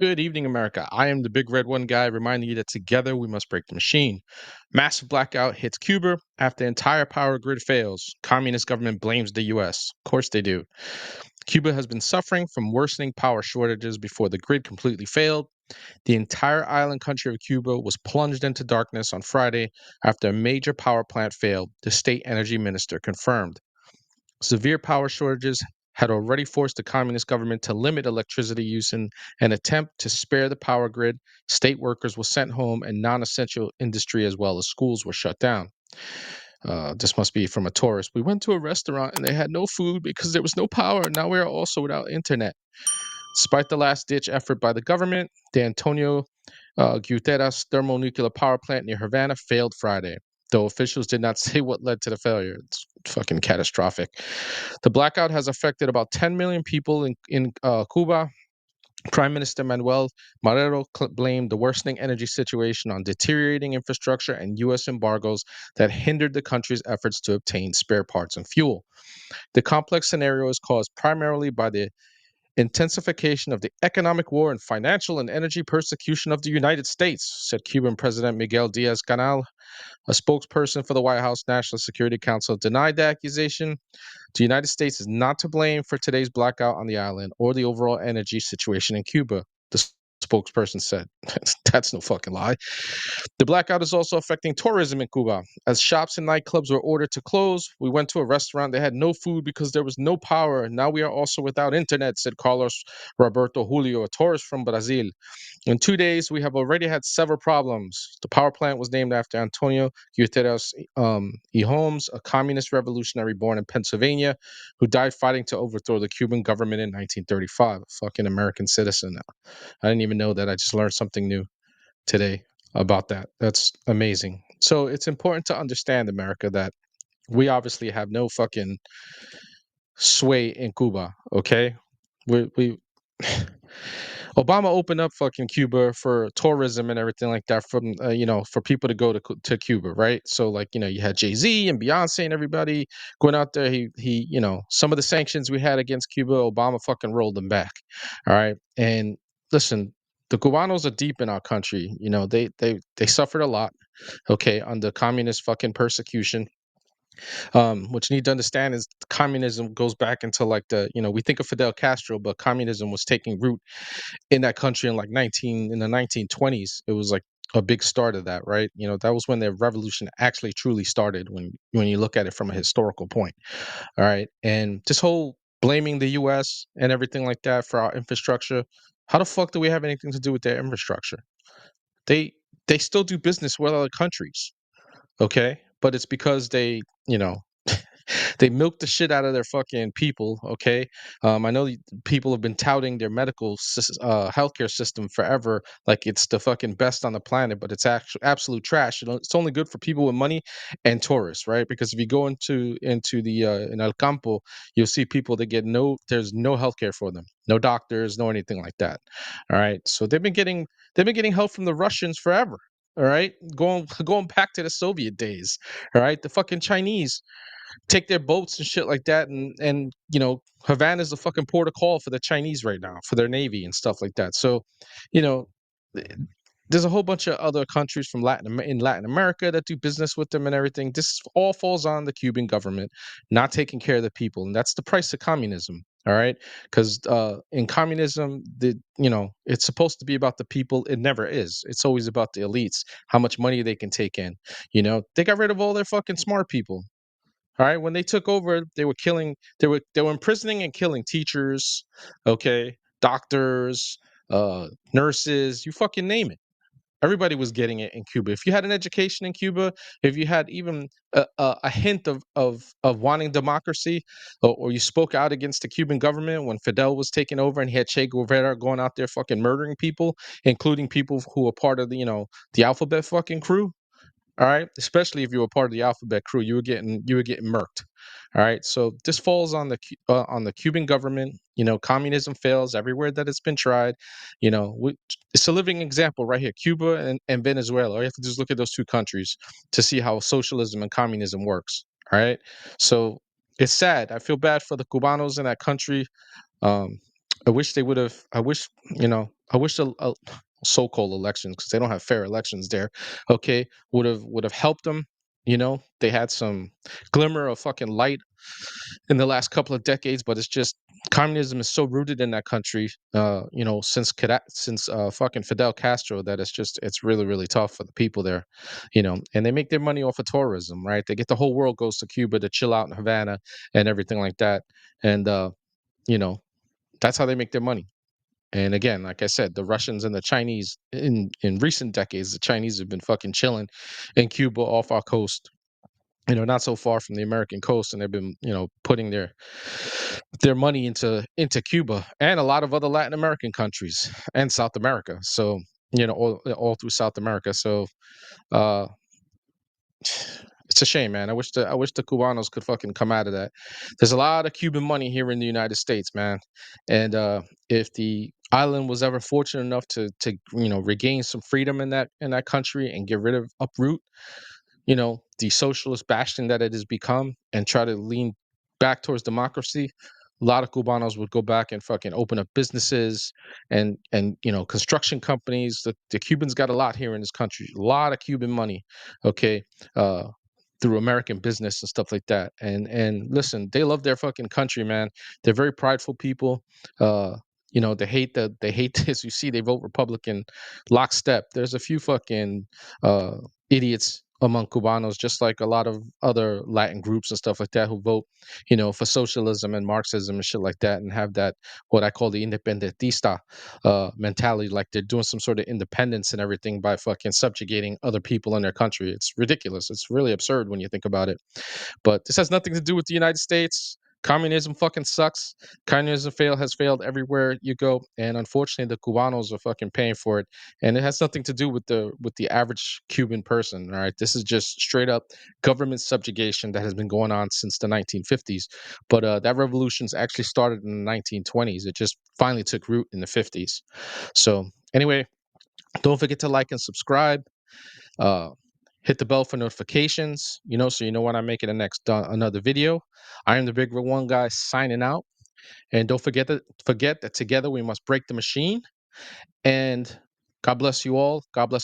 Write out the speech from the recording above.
Good evening, America. I am the big red one guy, reminding you that together we must break the machine. Massive blackout hits Cuba after entire power grid fails. Communist government blames the U.S. Of course they do. Cuba has been suffering from worsening power shortages before the grid completely failed. The entire island country of Cuba was plunged into darkness on Friday after a major power plant failed, the state energy minister confirmed. Severe power shortages had already forced the communist government to limit electricity use in an attempt to spare the power grid. State workers were sent home, and non essential industry as well as schools were shut down. This must be from a tourist. We went to a restaurant and they had no food because there was no power. Now we are also without internet. Despite the last ditch effort by the government, the Antonio Guterres thermonuclear power plant near Havana failed Friday, though officials did not say what led to the failure. It's fucking catastrophic. The blackout has affected about 10 million people in Cuba. Prime Minister Manuel Marrero blamed the worsening energy situation on deteriorating infrastructure and U.S. embargoes that hindered the country's efforts to obtain spare parts and fuel. The complex scenario is caused primarily by the intensification of the economic war and financial and energy persecution of the United States, said Cuban President Miguel Diaz-Canel. A spokesperson for the White House National Security Council denied the accusation. The United States is not to blame for today's blackout on the island or the overall energy situation in Cuba, the spokesperson said. That's no fucking lie. The blackout is also affecting tourism in Cuba, as shops and nightclubs were ordered to close. We went to a restaurant, they had no food because there was no power. Now we are also without internet, said Carlos Roberto Julio, a tourist from Brazil. In 2 days, we have already had several problems. The power plant was named after Antonio Guterres y Holmes, a communist revolutionary born in Pennsylvania, who died fighting to overthrow the Cuban government in 1935. A fucking American citizen. I didn't even know that. I just learned something new today about that. That's amazing. So it's important to understand, America, that we obviously have no fucking sway in Cuba. Okay, we Obama opened up fucking Cuba for tourism and everything like that, from for people to go to Cuba, right? So like you had Jay-Z and Beyonce and everybody going out there. He some of the sanctions we had against Cuba, Obama fucking rolled them back. All right, and listen. The Cubanos are deep in our country. They suffered a lot, okay, under communist fucking persecution. What you need to understand is communism goes back into like we think of Fidel Castro, but communism was taking root in that country in like 1920s. It was like a big start of that, right? That was when the revolution actually truly started, when you look at it from a historical point. All right, and this whole blaming the US and everything like that for our infrastructure, how the fuck do we have anything to do with their infrastructure? They still do business with other countries, okay? But it's because they milk the shit out of their fucking people. Okay, I know people have been touting their healthcare system forever, like it's the fucking best on the planet, but it's actually absolute trash. It's only good for people with money and tourists, right? Because if you go into the in El Campo, you'll see people that there's no healthcare for them, no doctors, no anything like that. All right, so they've been getting help from the Russians forever. All right, going back to the Soviet days. All right, the fucking Chinese take their boats and shit like that, and Havana's the fucking port of call for the Chinese right now, for their navy and stuff like that. So you know th- there's a whole bunch of other countries from Latin America that do business with them and everything. This all falls on the Cuban government not taking care of the people, and that's the price of communism. All right, because in communism, it's supposed to be about the people. It never is. It's always about the elites, how much money they can take in. They got rid of all their fucking smart people. All right, when they took over, they were imprisoning and killing teachers, okay, doctors, nurses, you fucking name it. Everybody was getting it in Cuba. If you had an education in Cuba, if you had even a hint of wanting democracy, or you spoke out against the Cuban government when Fidel was taking over and he had Che Guevara going out there fucking murdering people, including people who were part of the alphabet fucking crew. All right, especially if you were part of the alphabet crew, you were getting murked. All right, so this falls on the Cuban government. Communism fails everywhere that it's been tried. It's a living example right here, Cuba and Venezuela. All you have to do is look at those two countries to see how socialism and communism works. All right, so it's sad. I feel bad for the Cubanos in that country. Um, I wish they would have. I wish I wish the so-called elections, because they don't have fair elections there. Okay, would have helped them. They had some glimmer of fucking light in the last couple of decades, but it's just communism is so rooted in that country. Since fucking Fidel Castro, that it's really really tough for the people there. And they make their money off of tourism, right? They get the whole world goes to Cuba to chill out in Havana and everything like that, and you know that's how they make their money. And again, like I said, the Russians and the Chinese in recent decades, the Chinese have been fucking chilling in Cuba off our coast, not so far from the American coast, and they've been, putting their money into Cuba and a lot of other Latin American countries and South America. So, all through South America. So, uh, it's a shame, man. I wish the Cubanos could fucking come out of that. There's a lot of Cuban money here in the United States, man. And if the island was ever fortunate enough to regain some freedom in that country and get rid of uproot the socialist bastion that it has become and try to lean back towards democracy, a lot of Cubanos would go back and fucking open up businesses and construction companies. The Cubans got a lot here in this country, a lot of Cuban money, okay, uh, through American business and stuff like that. And listen, they love their fucking country, man. They're very prideful people. Uh, they hate this. You see, they vote Republican lockstep. There's a few fucking uh idiots among Cubanos, just like a lot of other Latin groups and stuff like that who vote, for socialism and Marxism and shit like that, and have that what I call the independentista mentality, like they're doing some sort of independence and everything by fucking subjugating other people in their country. It's ridiculous. It's really absurd when you think about it. But this has nothing to do with the United States. Communism fucking sucks. Communism has failed everywhere you go, and unfortunately, the Cubanos are fucking paying for it. And it has nothing to do with the average Cuban person. All right, this is just straight up government subjugation that has been going on since the 1950s. But that revolution's actually started in the 1920s. It just finally took root in the 50s. So anyway, don't forget to like and subscribe. Uh, hit the bell for notifications, so you know when I'm making the next another video. I am the Big Red One guy signing out, and don't forget that together we must break the machine. And God bless you all. God bless.